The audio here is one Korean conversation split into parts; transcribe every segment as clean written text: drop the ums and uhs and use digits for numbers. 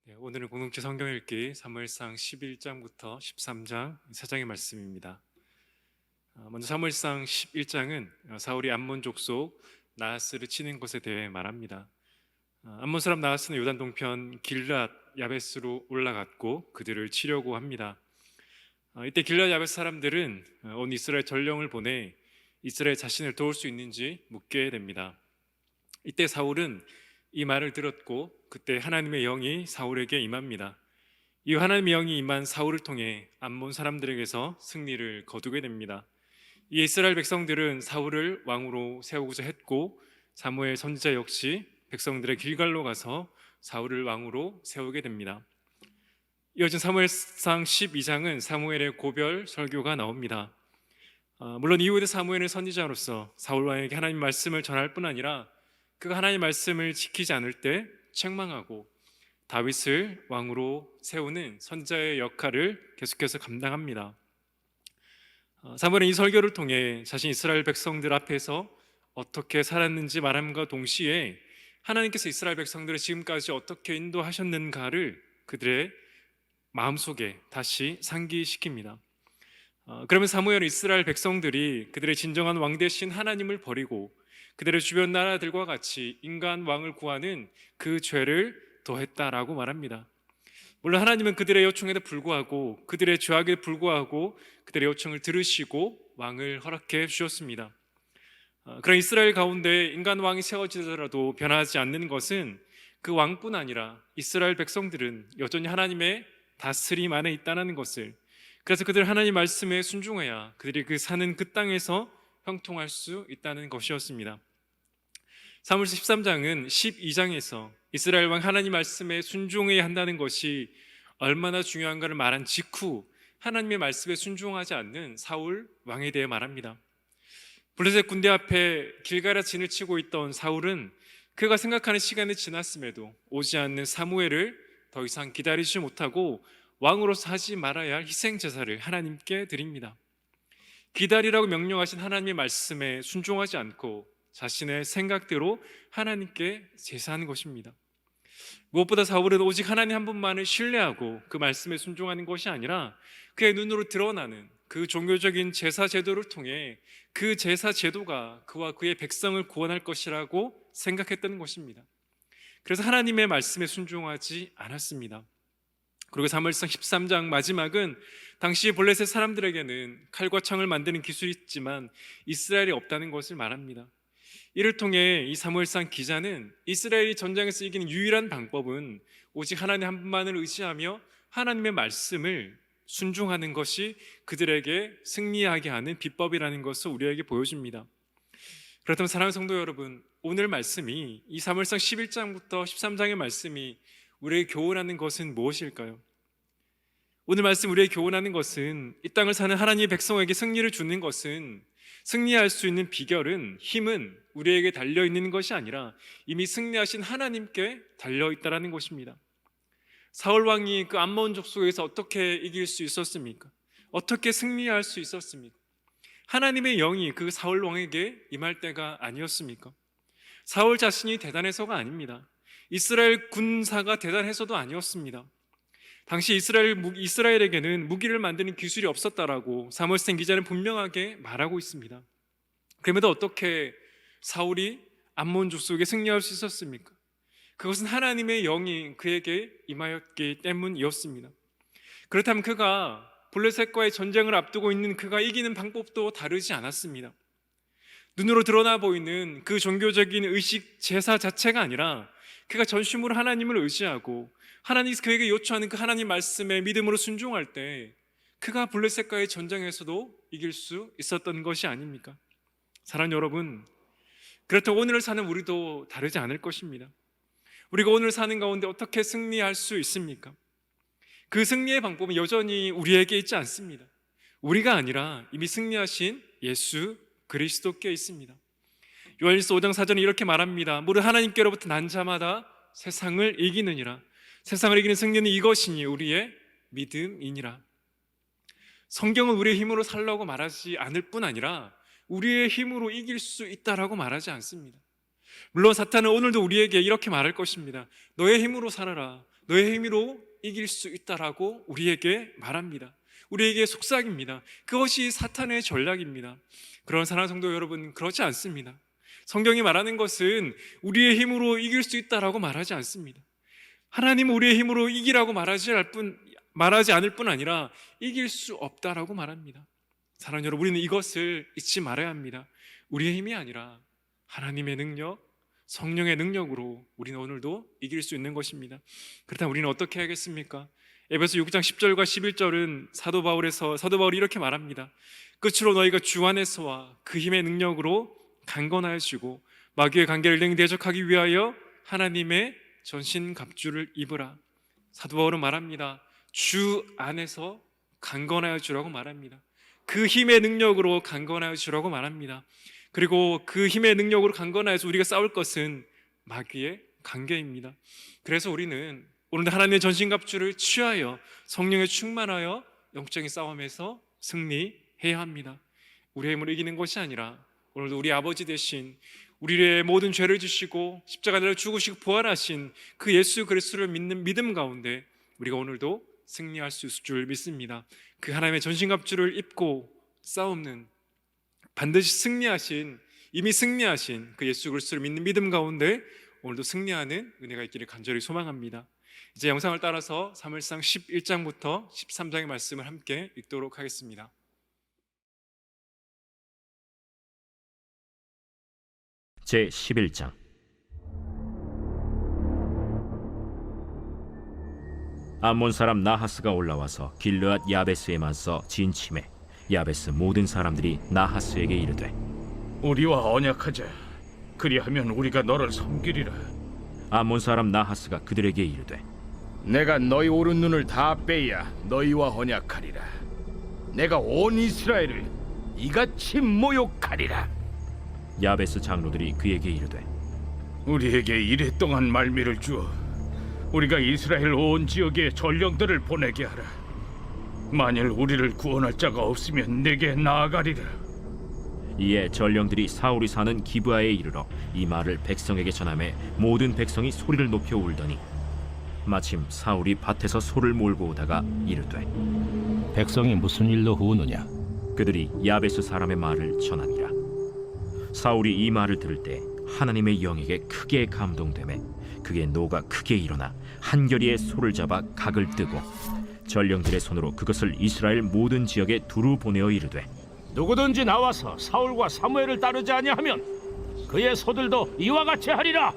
네, 오늘은 공동체 성경 읽기 사무엘상 11장부터 13장 세 장의 말씀입니다. 먼저 사무엘상 11장은 사울이 암몬 족속 나하스를 치는 것에 대해 말합니다. 암몬 사람 나하스는 요단 동편 길앗 야베스로 올라갔고 그들을 치려고 합니다. 이때 길앗 야베스 사람들은 온 이스라엘 전령을 보내 이스라엘 자신을 도울 수 있는지 묻게 됩니다. 이때 사울은 이 말을 들었고 그때 하나님의 영이 사울에게 임합니다. 이 하나님의 영이 임한 사울을 통해 암몬 사람들에게서 승리를 거두게 됩니다. 이 이스라엘 백성들은 사울을 왕으로 세우고자 했고 사무엘 선지자 역시 백성들의 길갈로 가서 사울을 왕으로 세우게 됩니다. 이어진 사무엘상 12장은 사무엘의 고별 설교가 나옵니다. 물론 이후에 사무엘은 선지자로서 사울 왕에게 하나님 말씀을 전할 뿐 아니라 그가 하나님의 말씀을 지키지 않을 때 책망하고 다윗을 왕으로 세우는 선지자의 역할을 계속해서 감당합니다. 사무엘은 이 설교를 통해 자신 이스라엘 백성들 앞에서 어떻게 살았는지 말함과 동시에 하나님께서 이스라엘 백성들을 지금까지 어떻게 인도하셨는가를 그들의 마음속에 다시 상기시킵니다. 그러면 사무엘은 이스라엘 백성들이 그들의 진정한 왕 되신 하나님을 버리고 그들의 주변 나라들과 같이 인간 왕을 구하는 그 죄를 더했다라고 말합니다. 물론 하나님은 그들의 요청에도 불구하고 그들의 죄악에도 불구하고 그들의 요청을 들으시고 왕을 허락해 주셨습니다. 그런 이스라엘 가운데 인간 왕이 세워지더라도 변하지 않는 것은 그 왕뿐 아니라 이스라엘 백성들은 여전히 하나님의 다스림 안에 있다는 것을, 그래서 그들 하나님 말씀에 순종해야 그들이 사는 그 땅에서 형통할 수 있다는 것이었습니다. 사무엘상 13장은 12장에서 이스라엘 왕 하나님 말씀에 순종해야 한다는 것이 얼마나 중요한가를 말한 직후 하나님의 말씀에 순종하지 않는 사울 왕에 대해 말합니다. 블레셋 군대 앞에 길갈에 진을 치고 있던 사울은 그가 생각하는 시간이 지났음에도 오지 않는 사무엘을 더 이상 기다리지 못하고 왕으로서 하지 말아야 할 희생 제사를 하나님께 드립니다. 기다리라고 명령하신 하나님의 말씀에 순종하지 않고 자신의 생각대로 하나님께 제사하는 것입니다. 무엇보다 사울은 오직 하나님 한 분만을 신뢰하고 그 말씀에 순종하는 것이 아니라 그의 눈으로 드러나는 그 종교적인 제사 제도를 통해 그 제사 제도가 그와 그의 백성을 구원할 것이라고 생각했던 것입니다. 그래서 하나님의 말씀에 순종하지 않았습니다. 그리고 사무엘상 13장 마지막은 당시 블레셋 사람들에게는 칼과 창을 만드는 기술이 있지만 이스라엘이 없다는 것을 말합니다. 이를 통해 이 사무엘상 기자는 이스라엘이 전장에서 이기는 유일한 방법은 오직 하나님 한 분만을 의지하며 하나님의 말씀을 순종하는 것이 그들에게 승리하게 하는 비법이라는 것을 우리에게 보여줍니다. 그렇다면 사랑하는 성도 여러분, 오늘 말씀이 이 사무엘상 11장부터 13장의 말씀이 우리에게 교훈하는 것은 무엇일까요? 오늘 말씀 우리에게 교훈하는 것은 이 땅을 사는 하나님의 백성에게 승리를 주는 것은, 승리할 수 있는 비결은, 힘은 우리에게 달려있는 것이 아니라 이미 승리하신 하나님께 달려있다는 것입니다. 사울왕이 그 암몬 족속에서 어떻게 이길 수 있었습니까? 어떻게 승리할 수 있었습니까? 하나님의 영이 그 사울왕에게 임할 때가 아니었습니까? 사울 자신이 대단해서가 아닙니다. 이스라엘 군사가 대단해서도 아니었습니다. 당시 이스라엘에게는 무기를 만드는 기술이 없었다라고 사무엘상 기자는 분명하게 말하고 있습니다. 그럼에도 어떻게 사울이 암몬 족속에 승리할 수 있었습니까? 그것은 하나님의 영이 그에게 임하였기 때문이었습니다. 그렇다면 그가 블레셋과의 전쟁을 앞두고 있는 그가 이기는 방법도 다르지 않았습니다. 눈으로 드러나 보이는 그 종교적인 의식 제사 자체가 아니라 그가 전심으로 하나님을 의지하고 하나님께서 그에게 요청하는 그 하나님 말씀에 믿음으로 순종할 때 그가 블레셋과의 전쟁에서도 이길 수 있었던 것이 아닙니까? 사랑하는 여러분, 그렇다고 오늘을 사는 우리도 다르지 않을 것입니다. 우리가 오늘 사는 가운데 어떻게 승리할 수 있습니까? 그 승리의 방법은 여전히 우리에게 있지 않습니다. 우리가 아니라 이미 승리하신 예수 그리스도께 있습니다. 요한일서 5장 4절에 이렇게 말합니다. 무릇 하나님께로부터 난 자마다 세상을 이기느니라. 세상을 이기는 승리는 이것이니 우리의 믿음이니라. 성경은 우리의 힘으로 살라고 말하지 않을 뿐 아니라 우리의 힘으로 이길 수 있다라고 말하지 않습니다. 물론 사탄은 오늘도 우리에게 이렇게 말할 것입니다. 너의 힘으로 살아라. 너의 힘으로 이길 수 있다라고 우리에게 말합니다. 우리에게 속삭입니다. 그것이 사탄의 전략입니다. 그런 사랑하는 성도 여러분, 그렇지 않습니다. 성경이 말하는 것은 우리의 힘으로 이길 수 있다라고 말하지 않습니다. 하나님은 우리의 힘으로 이기라고 말하지 않을 뿐 아니라 이길 수 없다라고 말합니다. 사랑하는 여러분, 우리는 이것을 잊지 말아야 합니다. 우리의 힘이 아니라 하나님의 능력, 성령의 능력으로 우리는 오늘도 이길 수 있는 것입니다. 그렇다면 우리는 어떻게 해야겠습니까? 에베소 6장 10절과 11절은 사도 바울이 이렇게 말합니다. 끝으로 너희가 주 안에서와 그 힘의 능력으로 강건하여지고 마귀의 관계를 능히 대적하기 위하여 하나님의 전신갑주를 입으라. 사도 바울은 말합니다. 주 안에서 강건하여 주라고 말합니다. 그 힘의 능력으로 강건하여 주라고 말합니다. 그리고 그 힘의 능력으로 강건하여서 우리가 싸울 것은 마귀의 관계입니다. 그래서 우리는 오늘도 하나님의 전신갑주를 취하여 성령에 충만하여 영적인 싸움에서 승리해야 합니다. 우리의 힘으로 이기는 것이 아니라 오늘도 우리 아버지 되신 우리의 모든 죄를 지시고 십자가를 죽으시고 부활하신 그 예수 그리스도를 믿는 믿음 가운데 우리가 오늘도 승리할 수 있을 줄 믿습니다. 그 하나님의 전신갑주를 입고 싸우는 반드시 이미 승리하신 그 예수 그리스도를 믿는 믿음 가운데 오늘도 승리하는 은혜가 있기를 간절히 소망합니다. 이제 영상을 따라서 사무엘상 11장부터 13장의 말씀을 함께 읽도록 하겠습니다. 제 11장. 암몬 사람 나하스가 올라와서 길르앗 야베스에 맞서 진침해 야베스 모든 사람들이 나하스에게 이르되 우리와 언약하자. 그리하면 우리가 너를 섬기리라. 암몬 사람 나하스가 그들에게 이르되 내가 너희 오른 눈을 다 빼야 너희와 언약하리라. 내가 온 이스라엘을 이같이 모욕하리라. 야베스 장로들이 그에게 이르되 우리에게 이랫동안 말미를 주어 우리가 이스라엘 온 지역에 전령들을 보내게 하라. 만일 우리를 구원할 자가 없으면 내게 나아가리라. 이에 전령들이 사울이 사는 기브아에 이르러 이 말을 백성에게 전하매 모든 백성이 소리를 높여 울더니 마침 사울이 밭에서 소를 몰고 오다가 이르되 백성이 무슨 일로 우느냐? 그들이 야베스 사람의 말을 전하니라. 사울이 이 말을 들을 때 하나님의 영에게 크게 감동되매 그의 노가 크게 일어나 한결이의 소를 잡아 각을 뜨고 전령들의 손으로 그것을 이스라엘 모든 지역에 두루 보내어 이르되 누구든지 나와서 사울과 사무엘을 따르지 아니하면 그의 소들도 이와 같이 하리라.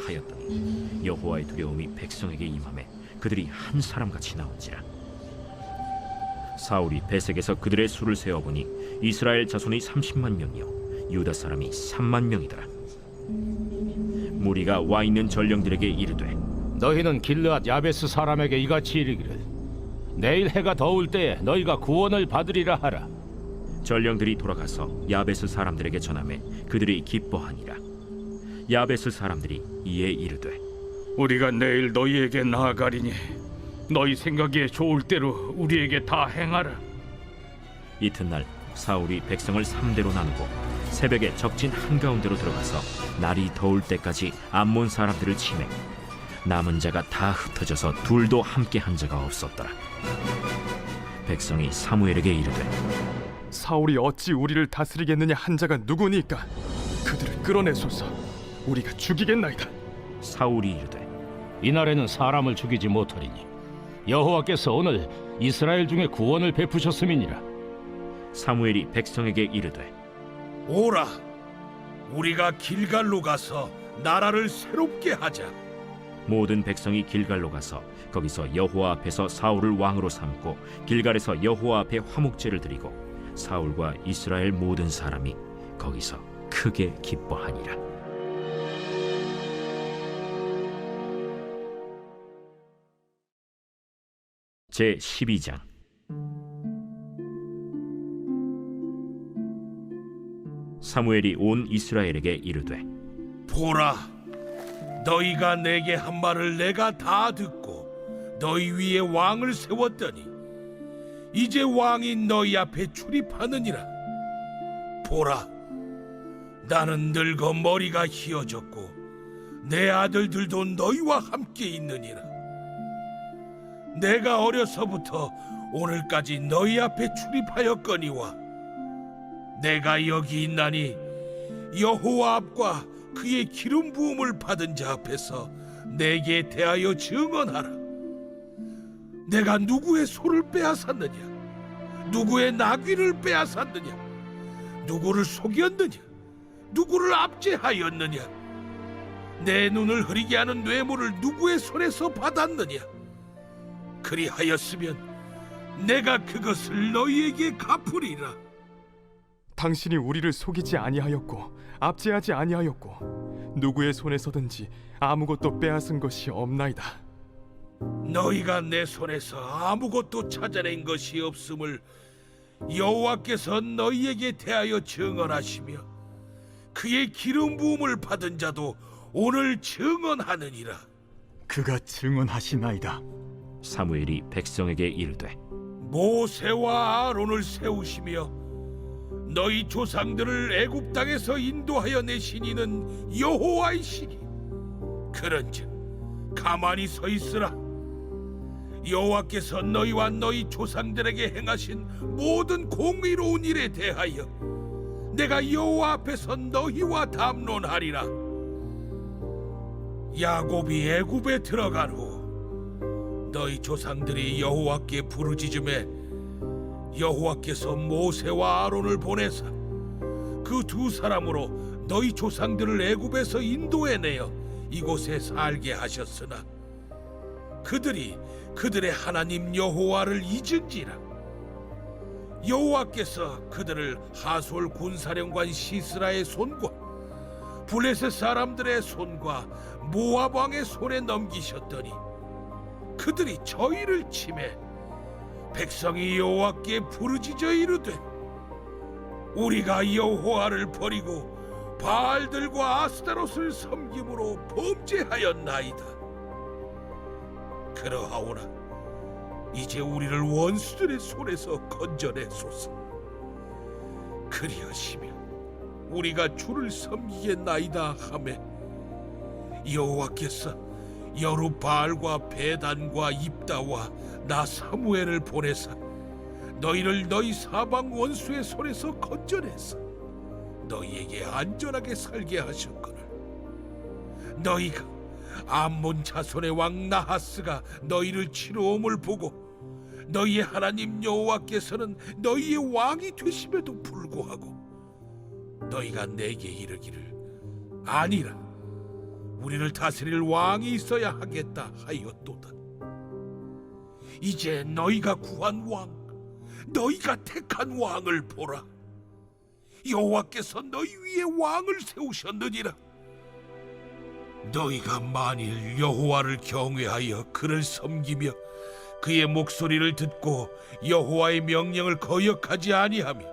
하였더니 여호와의 두려움이 백성에게 임하매 그들이 한 사람같이 나온지라. 사울이 베색에서 그들의 수를 세어보니 이스라엘 자손이 30만 명이요 유다 사람이 3만 명이더라. 무리가 와 있는 전령들에게 이르되 너희는 길르앗 야베스 사람에게 이같이 이르기를 내일 해가 더울 때에 너희가 구원을 받으리라 하라. 전령들이 돌아가서 야베스 사람들에게 전하매 그들이 기뻐하니라. 야베스 사람들이 이에 이르되 우리가 내일 너희에게 나아가리니 너희 생각에 좋을 대로 우리에게 다 행하라. 이튿날 사울이 백성을 3대로 나누고 새벽에 적진 한가운데로 들어가서 날이 더울 때까지 암몬 사람들을 치매 남은 자가 다 흩어져서 둘도 함께 한 자가 없었더라. 백성이 사무엘에게 이르되 사울이 어찌 우리를 다스리겠느냐 한 자가 누구니까 그들을 끌어내소서. 우리가 죽이겠나이다. 사울이 이르되 이날에는 사람을 죽이지 못하리니 여호와께서 오늘 이스라엘 중에 구원을 베푸셨음이니라. 사무엘이 백성에게 이르되 오라, 우리가 길갈로 가서 나라를 새롭게 하자. 모든 백성이 길갈로 가서 거기서 여호와 앞에서 사울을 왕으로 삼고 길갈에서 여호와 앞에 화목제를 드리고 사울과 이스라엘 모든 사람이 거기서 크게 기뻐하니라. 제 12장. 사무엘이 온 이스라엘에게 이르되 보라, 너희가 내게 한 말을 내가 다 듣고 너희 위에 왕을 세웠더니 이제 왕이 너희 앞에 출입하느니라. 보라, 나는 늙어 머리가 희어졌고 내 아들들도 너희와 함께 있느니라. 내가 어려서부터 오늘까지 너희 앞에 출입하였거니와 내가 여기 있나니 여호와 앞과 그의 기름 부음을 받은 자 앞에서 내게 대하여 증언하라. 내가 누구의 소를 빼앗았느냐? 누구의 나귀를 빼앗았느냐? 누구를 속였느냐? 누구를 압제하였느냐? 내 눈을 흐리게 하는 뇌물을 누구의 손에서 받았느냐? 그리하였으면 내가 그것을 너희에게 갚으리라. 당신이 우리를 속이지 아니하였고 압제하지 아니하였고 누구의 손에서든지 아무것도 빼앗은 것이 없나이다. 너희가 내 손에서 아무것도 찾아낸 것이 없음을 여호와께서 너희에게 대하여 증언하시며 그의 기름 부음을 받은 자도 오늘 증언하느니라. 그가 증언하시나이다. 사무엘이 백성에게 이르되 모세와 아론을 세우시며 너희 조상들을 애굽 땅에서 인도하여 내신 이는 여호와이시니 그런즉 가만히 서 있으라. 여호와께서 너희와 너희 조상들에게 행하신 모든 공의로운 일에 대하여 내가 여호와 앞에서 너희와 담론하리라. 야곱이 애굽에 들어간 후 너희 조상들이 여호와께 부르짖음에 여호와께서 모세와 아론을 보내사 그 두 사람으로 너희 조상들을 애굽에서 인도해내어 이곳에 살게 하셨으나 그들이 그들의 하나님 여호와를 잊은지라. 여호와께서 그들을 하솔 군사령관 시스라의 손과 블레셋 사람들의 손과 모압 왕의 손에 넘기셨더니 그들이 저희를 치매 백성이 여호와께 부르짖어 이르되 우리가 여호와를 버리고 바알들과 아스타롯을 섬김으로 범죄하였나이다. 그러하오나 이제 우리를 원수들의 손에서 건져내소서. 그리하시면 우리가 주를 섬기겠나이다 하매 여호와께서 여룻바알과 베단과 입다와 나 사무엘을 보내사 너희를 너희 사방 원수의 손에서 건져내서 너희에게 안전하게 살게 하셨거늘 너희가 암몬 자손의 왕 나하스가 너희를 치러옴을 보고 너희의 하나님 여호와께서는 너희의 왕이 되심에도 불구하고 너희가 내게 이르기를 아니라 우리를 다스릴 왕이 있어야 하겠다 하였도다. 이제 너희가 구한 왕, 너희가 택한 왕을 보라. 여호와께서 너희 위에 왕을 세우셨느니라. 너희가 만일 여호와를 경외하여 그를 섬기며 그의 목소리를 듣고 여호와의 명령을 거역하지 아니하며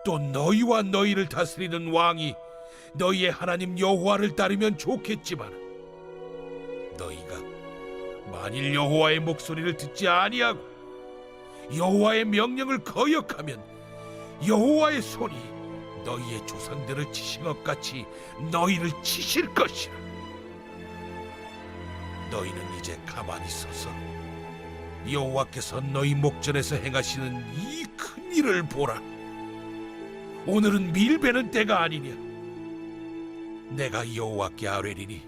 또 너희와 너희를 다스리는 왕이 너희의 하나님 여호와를 따르면 좋겠지만 너희가 만일 여호와의 목소리를 듣지 아니하고 여호와의 명령을 거역하면 여호와의 손이 너희의 조상들을 치신 것 같이 너희를 치실 것이라. 너희는 이제 가만히 서서 여호와께서 너희 목전에서 행하시는 이 큰 일을 보라. 오늘은 밀베는 때가 아니냐. 내가 여호와께 아뢰리니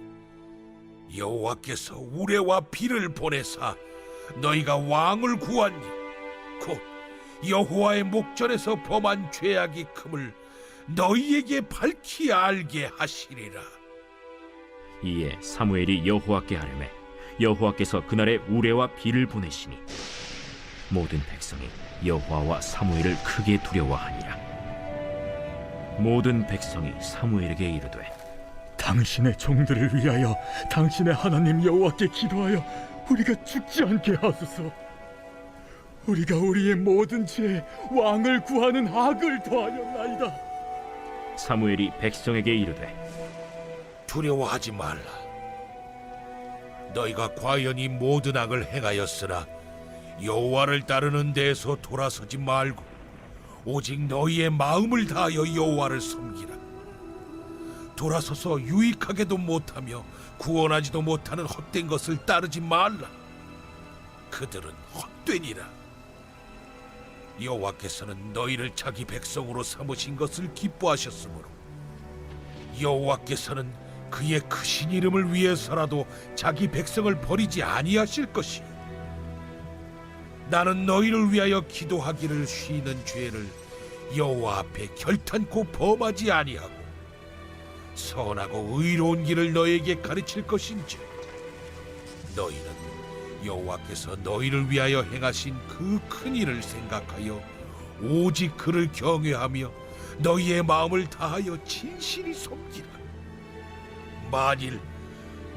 여호와께서 우레와 비를 보내사 너희가 왕을 구하니 곧 여호와의 목전에서 범한 죄악이 큼을 너희에게 밝히 알게 하시리라. 이에 사무엘이 여호와께 아뢰매 여호와께서 그날에 우레와 비를 보내시니 모든 백성이 여호와와 사무엘을 크게 두려워하니라. 모든 백성이 사무엘에게 이르되 당신의 종들을 위하여 당신의 하나님 여호와께 기도하여 우리가 죽지 않게 하소서. 우리가 우리의 모든 죄에 왕을 구하는 악을 더하였나이다. 사무엘이 백성에게 이르되 두려워하지 말라. 너희가 과연 이 모든 악을 행하였으나 여호와를 따르는 데에서 돌아서지 말고 오직 너희의 마음을 다하여 여호와를 섬기라. 돌아서서 유익하게도 못하며 구원하지도 못하는 헛된 것을 따르지 말라. 그들은 헛되니라. 여호와께서는 너희를 자기 백성으로 삼으신 것을 기뻐하셨으므로 여호와께서는 그의 크신 이름을 위해서라도 자기 백성을 버리지 아니하실 것이요 나는 너희를 위하여 기도하기를 쉬는 죄를 여호와 앞에 결탄코 범하지 아니하고 선하고 의로운 길을 너희에게 가르칠 것인지 너희는 여호와께서 너희를 위하여 행하신 그 큰 일을 생각하여 오직 그를 경외하며 너희의 마음을 다하여 진실이 섬기라. 만일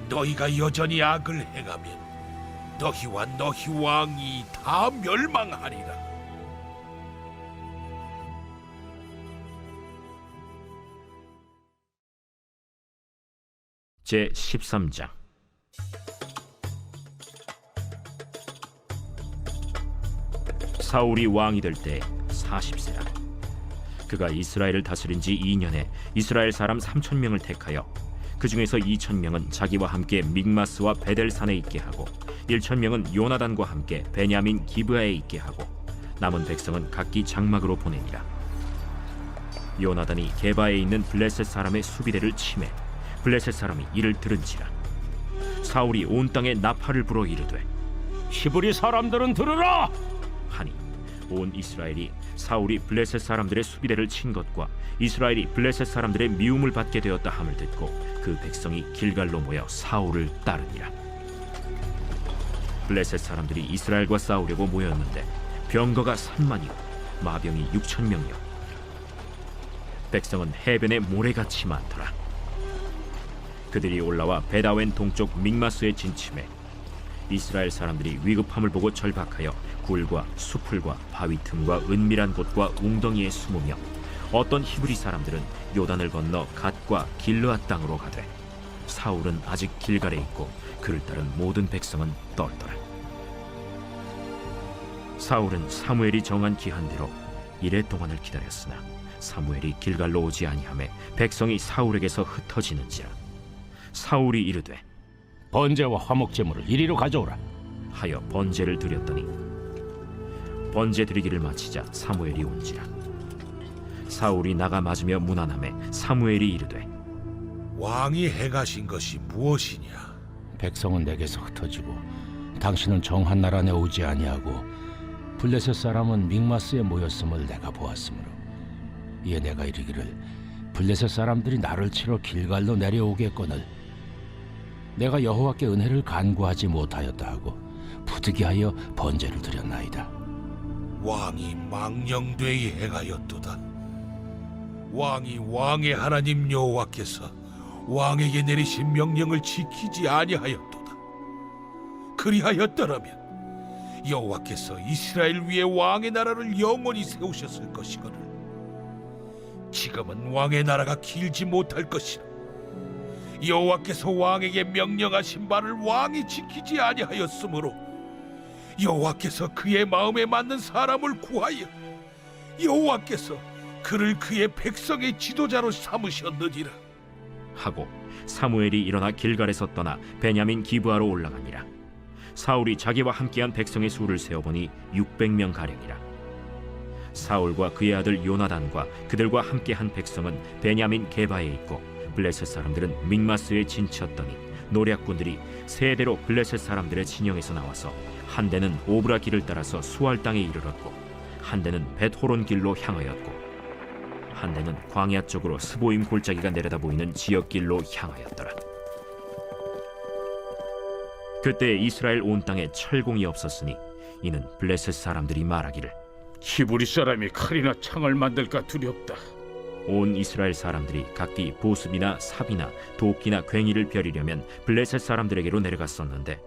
너희가 여전히 악을 행하면 너희와 너희 왕이 다 멸망하리라. 제 13장. 사울이 왕이 될 때 40세라. 그가 이스라엘을 다스린 지 2년에 이스라엘 사람 3,000명을 택하여 그 중에서 2,000명은 자기와 함께 믹마스와 베델산에 있게 하고 1,000명은 요나단과 함께 베냐민 기브아에 있게 하고 남은 백성은 각기 장막으로 보내니라. 요나단이 게바에 있는 블레셋 사람의 수비대를 치매 블레셋 사람이 이를 들은지라. 사울이 온 땅에 나팔을 불어 이르되 히브리 사람들은 들으라. 하니 온 이스라엘이 사울이 블레셋 사람들의 수비대를 친 것과 이스라엘이 블레셋 사람들의 미움을 받게 되었다 함을 듣고 그 백성이 길갈로 모여 사울을 따르니라. 블레셋 사람들이 이스라엘과 싸우려고 모였는데 병거가 3만이요 마병이 6,000명이요 백성은 해변에 모래같이 많더라. 그들이 올라와 베다웬 동쪽 믹마스에 진침해 이스라엘 사람들이 위급함을 보고 절박하여 굴과 수풀과 바위 틈과 은밀한 곳과 웅덩이에 숨으며 어떤 히브리 사람들은 요단을 건너 갓과 길르앗 땅으로 가되 사울은 아직 길갈에 있고 그를 따른 모든 백성은 떨더라. 사울은 사무엘이 정한 기한대로 이레 동안을 기다렸으나 사무엘이 길갈로 오지 아니하매 백성이 사울에게서 흩어지는지라. 사울이 이르되 번제와 화목 제물을 이리로 가져오라. 하여 번제를 드렸더니 번제 드리기를 마치자 사무엘이 온지라. 사울이 나가 맞으며 문안하매 사무엘이 이르되 왕이 행하신 것이 무엇이냐? 백성은 내게서 흩어지고 당신은 정한 나라 안에 오지 아니하고 블레셋 사람은 믹마스에 모였음을 내가 보았으므로 이에 내가 이르기를 블레셋 사람들이 나를 치러 길갈로 내려오겠거늘 내가 여호와께 은혜를 간구하지 못하였다 하고 부득이하여 번제를 드렸나이다. 왕이 망령되이 행하였도다. 왕이 왕의 하나님 여호와께서 왕에게 내리신 명령을 지키지 아니하였도다. 그리하였더라면 여호와께서 이스라엘 위에 왕의 나라를 영원히 세우셨을 것이거늘 지금은 왕의 나라가 길지 못할 것이라. 여호와께서 왕에게 명령하신 바를 왕이 지키지 아니하였으므로 여호와께서 그의 마음에 맞는 사람을 구하여 여호와께서 그를 그의 백성의 지도자로 삼으셨느니라. 하고 사무엘이 일어나 길갈에서 떠나 베냐민 기브아로 올라가니라. 사울이 자기와 함께한 백성의 수를 세어보니 600명 가량이라. 사울과 그의 아들 요나단과 그들과 함께한 백성은 베냐민 게바에 있고 블레셋 사람들은 믹마스에 진쳤더니 노략군들이 세 대로 블레셋 사람들의 진영에서 나와서 한 대는 오브라 길을 따라서 수알 땅에 이르렀고 한 대는 벳호론 길로 향하였고 한 대는 광야 쪽으로 스보임 골짜기가 내려다 보이는 지역길로 향하였더라. 그때 이스라엘 온 땅에 철공이 없었으니 이는 블레셋 사람들이 말하기를 히브리 사람이 칼이나 창을 만들까 두렵다. 온 이스라엘 사람들이 각기 보습이나 삽이나 도끼나 괭이를 벼리려면 블레셋 사람들에게로 내려갔었는데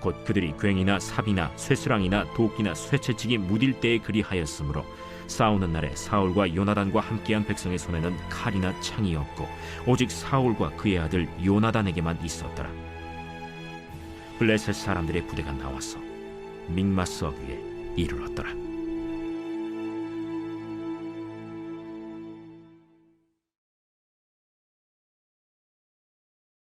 곧 그들이 괭이나 삽이나 쇠스랑이나 도끼나 쇠채찍이 무딜 때에 그리하였으므로 싸우는 날에 사울과 요나단과 함께한 백성의 손에는 칼이나 창이 없고 오직 사울과 그의 아들 요나단에게만 있었더라. 블레셋 사람들의 부대가 나와서 믹마스 어귀에 이르렀더라.